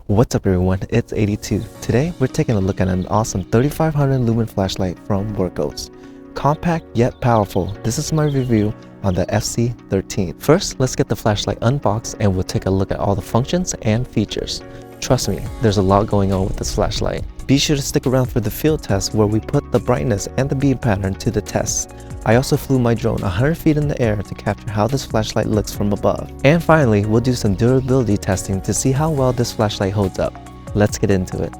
What's up everyone, it's 82. Today we're taking a look at an awesome 3500 lumen flashlight from Wurkkos. Compact yet powerful, this is my review on the FC13. First, let's get the flashlight unboxed and we'll take a look at all the functions and features. Trust me, there's a lot going on with this flashlight. Be sure to stick around for the field test where we put the brightness and the beam pattern to the test. I also flew my drone 100 feet in the air to capture how this flashlight looks from above. And finally, we'll do some durability testing to see how well this flashlight holds up. Let's get into it.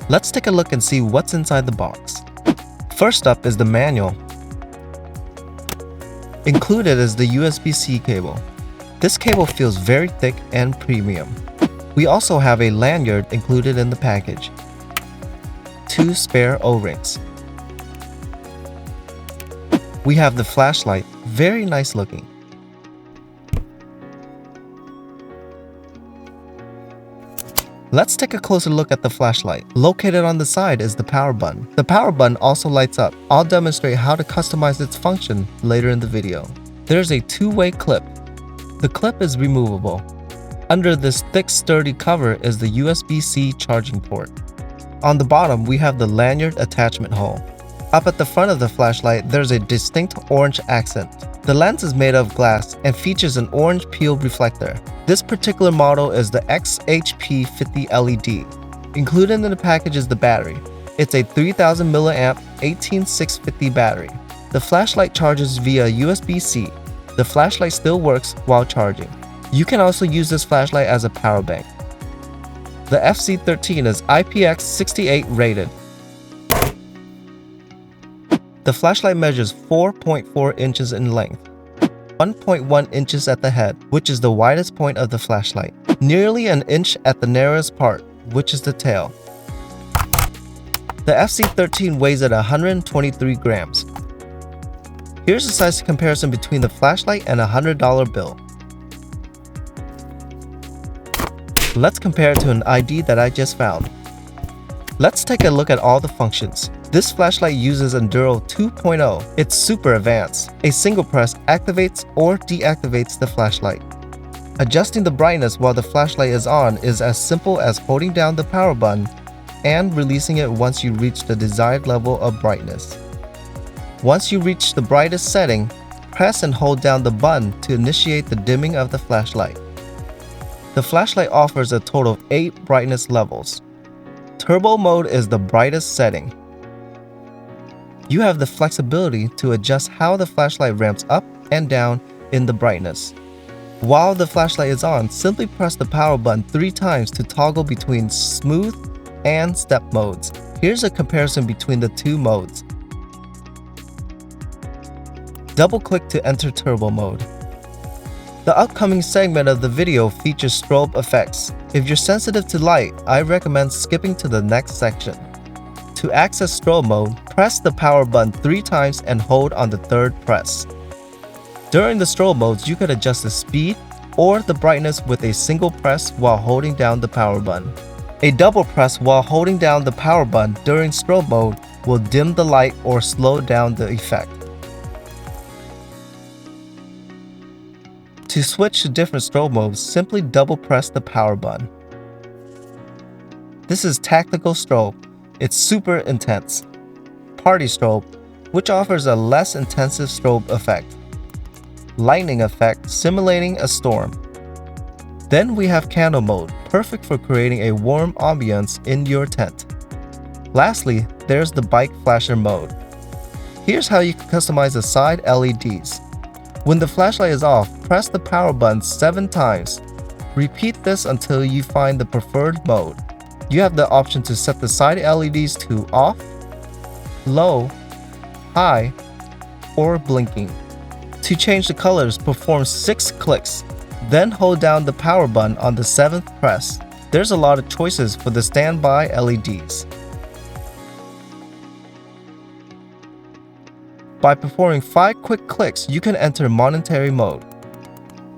Let's take a look and see what's inside the box. First up is the manual. Included is the USB-C cable. This cable feels very thick and premium. We also have a lanyard included in the package. 2 spare O-rings. We have the flashlight, very nice looking. Let's take a closer look at the flashlight. Located on the side is the power button. The power button also lights up. I'll demonstrate how to customize its function later in the video. There's a 2-way clip. The clip is removable. Under this thick sturdy cover is the USB-C charging port. On the bottom, we have the lanyard attachment hole. Up at the front of the flashlight, there's a distinct orange accent. The lens is made of glass and features an orange peel reflector. This particular model is the XHP50 LED. Included in the package is the battery. It's a 3000 mAh 18650 battery. The flashlight charges via USB-C. The flashlight still works while charging. You can also use this flashlight as a power bank. The FC13 is IPX68 rated. The flashlight measures 4.4 inches in length, 1.1 inches at the head, which is the widest point of the flashlight, nearly an inch at the narrowest part, which is the tail. The FC13 weighs at 123 grams. Here's a size comparison between the flashlight and a $100 bill. Let's compare it to an ID that I just found. Let's take a look at all the functions. This flashlight uses Enduro 2.0. It's super advanced. A single press activates or deactivates the flashlight. Adjusting the brightness while the flashlight is on is as simple as holding down the power button and releasing it once you reach the desired level of brightness. Once you reach the brightest setting, press and hold down the button to initiate the dimming of the flashlight. The flashlight offers a total of 8 brightness levels. Turbo mode is the brightest setting. You have the flexibility to adjust how the flashlight ramps up and down in the brightness. While the flashlight is on, simply press the power button 3 times to toggle between smooth and step modes. Here's a comparison between the 2 modes. Double-click to enter turbo mode. The upcoming segment of the video features strobe effects. If you're sensitive to light, I recommend skipping to the next section. To access strobe mode, press the power button 3 times and hold on the 3rd press. During the strobe modes, you could adjust the speed or the brightness with a single press while holding down the power button. A double press while holding down the power button during strobe mode will dim the light or slow down the effect. To switch to different strobe modes, simply double press the power button. This is tactical strobe. It's super intense. Party strobe, which offers a less intensive strobe effect. Lightning effect, simulating a storm. Then we have candle mode, perfect for creating a warm ambience in your tent. Lastly, there's the bike flasher mode. Here's how you can customize the side LEDs. When the flashlight is off, press the power button 7 times. Repeat this until you find the preferred mode. You have the option to set the side LEDs to off, low, high, or blinking. To change the colors, perform 6 clicks, then hold down the power button on the 7th press. There's a lot of choices for the standby LEDs. By performing 5 quick clicks, you can enter monetary mode.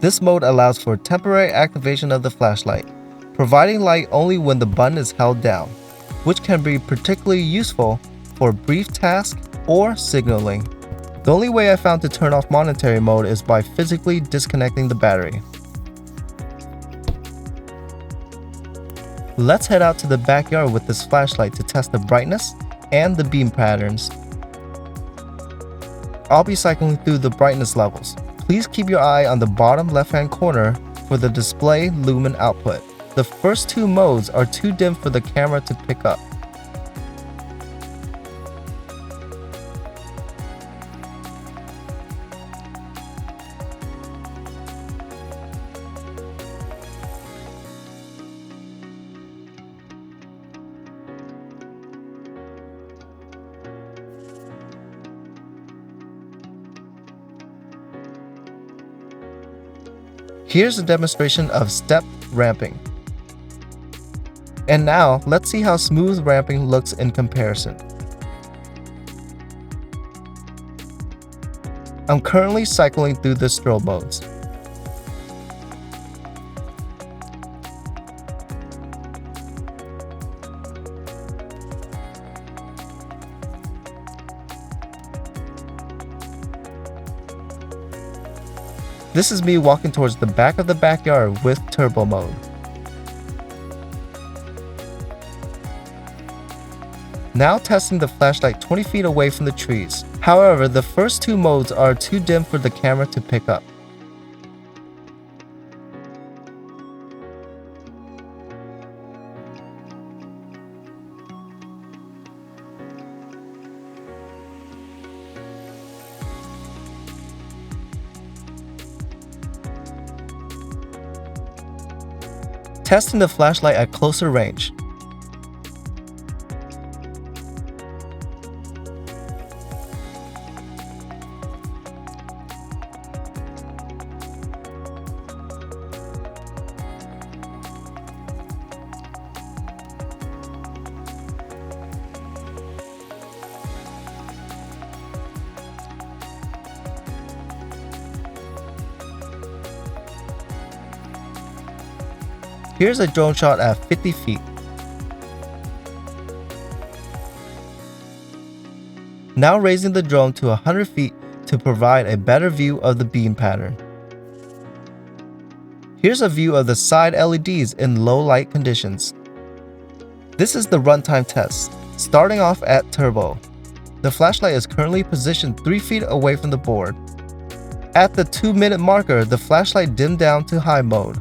This mode allows for temporary activation of the flashlight, providing light only when the button is held down, which can be particularly useful for brief tasks or signaling. The only way I found to turn off monetary mode is by physically disconnecting the battery. Let's head out to the backyard with this flashlight to test the brightness and the beam patterns. I'll be cycling through the brightness levels. Please keep your eye on the bottom left-hand corner for the display lumen output. The first two modes are too dim for the camera to pick up. Here's a demonstration of step ramping. And now, let's see how smooth ramping looks in comparison. I'm currently cycling through the strobe modes. This is me walking towards the back of the backyard with turbo mode. Now testing the flashlight 20 feet away from the trees. However, the first two modes are too dim for the camera to pick up. Testing the flashlight at closer range. Here's a drone shot at 50 feet. Now raising the drone to 100 feet to provide a better view of the beam pattern. Here's a view of the side LEDs in low light conditions. This is the runtime test, starting off at turbo. The flashlight is currently positioned 3 feet away from the board. At the 2-minute marker, the flashlight dimmed down to high mode.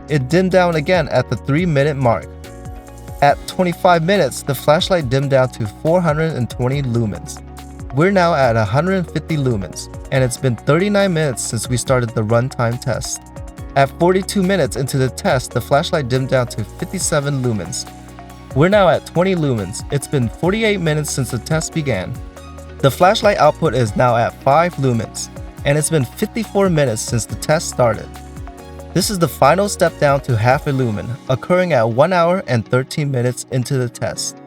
It dimmed down again at the 3-minute mark. At 25 minutes, the flashlight dimmed down to 420 lumens. We're now at 150 lumens, and it's been 39 minutes since we started the runtime test. At 42 minutes into the test, the flashlight dimmed down to 57 lumens. We're now at 20 lumens. It's been 48 minutes since the test began. The flashlight output is now at 5 lumens, and it's been 54 minutes since the test started. This is the final step down to half a lumen, occurring at 1 hour and 13 minutes into the test.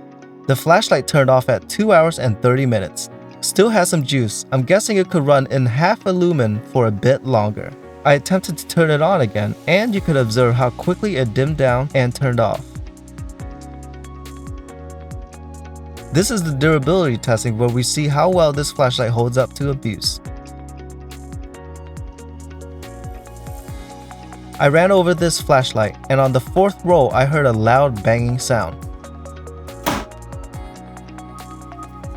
The flashlight turned off at 2 hours and 30 minutes. Still has some juice. I'm guessing it could run in half a lumen for a bit longer. I attempted to turn it on again, and you could observe how quickly it dimmed down and turned off. This is the durability testing where we see how well this flashlight holds up to abuse. I ran over this flashlight, and on the 4th roll I heard a loud banging sound.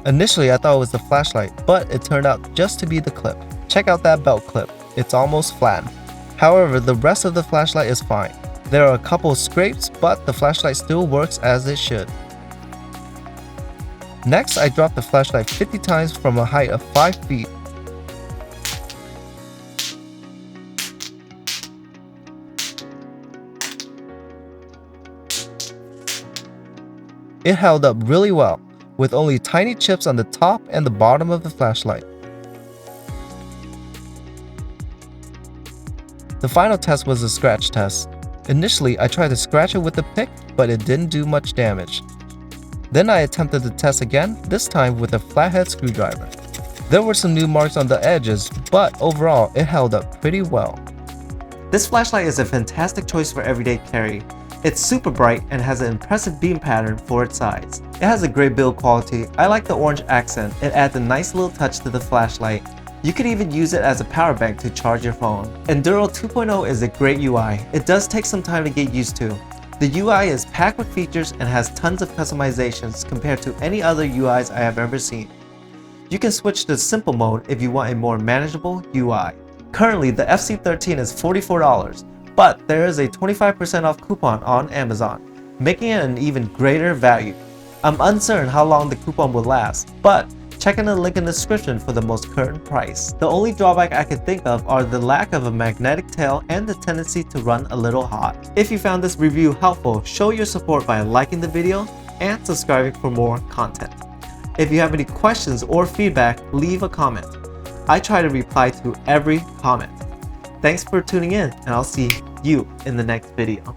Initially I thought it was the flashlight, but it turned out just to be the clip. Check out that belt clip, it's almost flattened. However, the rest of the flashlight is fine. There are a couple of scrapes, but the flashlight still works as it should. Next, I dropped the flashlight 50 times from a height of 5 feet. It held up really well, with only tiny chips on the top and the bottom of the flashlight. The final test was a scratch test. Initially, I tried to scratch it with a pick, but it didn't do much damage. Then I attempted the test again, this time with a flathead screwdriver. There were some new marks on the edges, but overall, it held up pretty well. This flashlight is a fantastic choice for EverydayCarry. It's super bright and has an impressive beam pattern for its size. It has a great build quality. I like the orange accent. It adds a nice little touch to the flashlight. You could even use it as a power bank to charge your phone. Enduro 2.0 is a great UI. It does take some time to get used to. The UI is packed with features and has tons of customizations compared to any other UIs I have ever seen. You can switch to simple mode if you want a more manageable UI. Currently, the FC13 is $44, but there is a 25% off coupon on Amazon, making it an even greater value. I'm uncertain how long the coupon will last, but check in the link in the description for the most current price. The only drawback I can think of are the lack of a magnetic tail and the tendency to run a little hot. If you found this review helpful, show your support by liking the video and subscribing for more content. If you have any questions or feedback, leave a comment. I try to reply to every comment. Thanks for tuning in, and I'll see you in the next video.